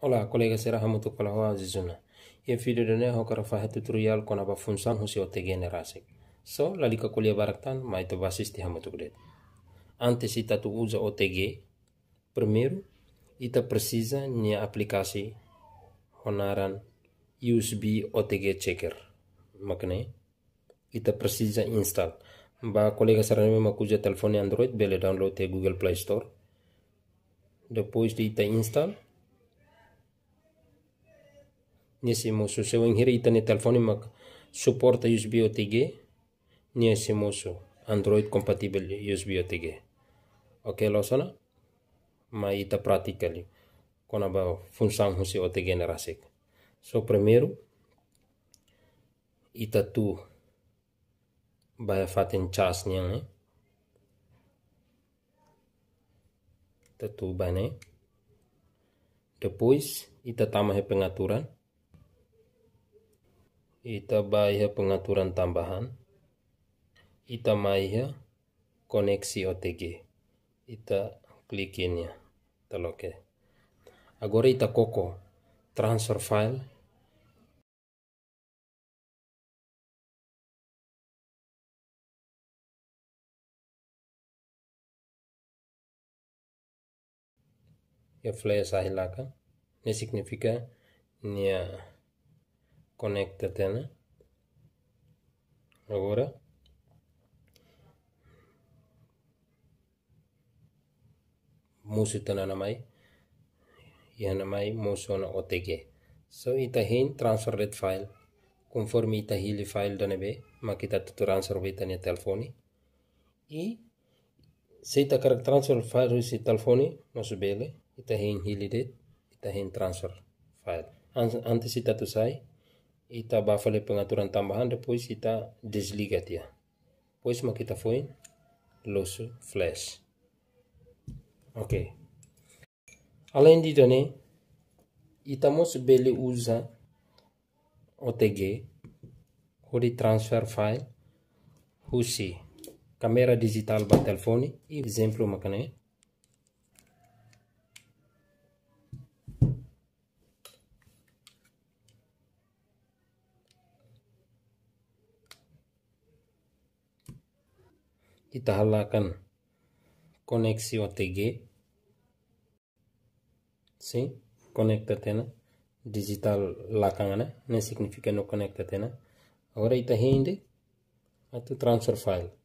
Olá, colega, será muito pela rua Zizuna. E vídeo de né, eu fazer tutorial com a função que o te generase. So, lá liga colher baraktan, mas tu vai assistir muito grande. Antes de tu usa OTG, primeiro, ita precisa nia aplikasi honaran USB OTG checker. Makne, ita precisa install. Ba colega será mesmo cuja telefone Android, bele download te Google Play Store. Depois de ita install, nesse moço se eu inhiri ne telefone mak suporta USB OTG nesse moço Android compatible USB OTG. Ok, lo sana mas ita prática ali com a função husi OTG nerasik. So primeiro ita tu vai fazer cas né? Ita tu bane. Depois ita tambah pengaturan. Ita bayar pengaturan tambahan. Ita maiha koneksi OTG. Ita klikinnya. Oke. Agora ita koko transfer file. Ya flash ahilakan. Ini significa nia connected na. Agora musu tananamai. Ya namai musu na OTG. So ita hin transfer that file. Conforme ita hili file danabe, maka ita tu transfer ita nia telefoni. E se ita karak transfer file si telefoni, masu bele, ita hin hili det, ita hin transfer file. Antes ita tu sai, ita bafale pengaturan tambahan, depois ita desliga dia. Pois maka ita foi losu flash. Ok. Além disso, né, ita mos bele usa OTG, hori transfer file, husi kamera digital ba telefoni, exemplo makane. Kita halakan koneksi OTG, sim, conecta tena digital lakangana, ne significa no conecta tena. Agora ita hindi atau transfer file.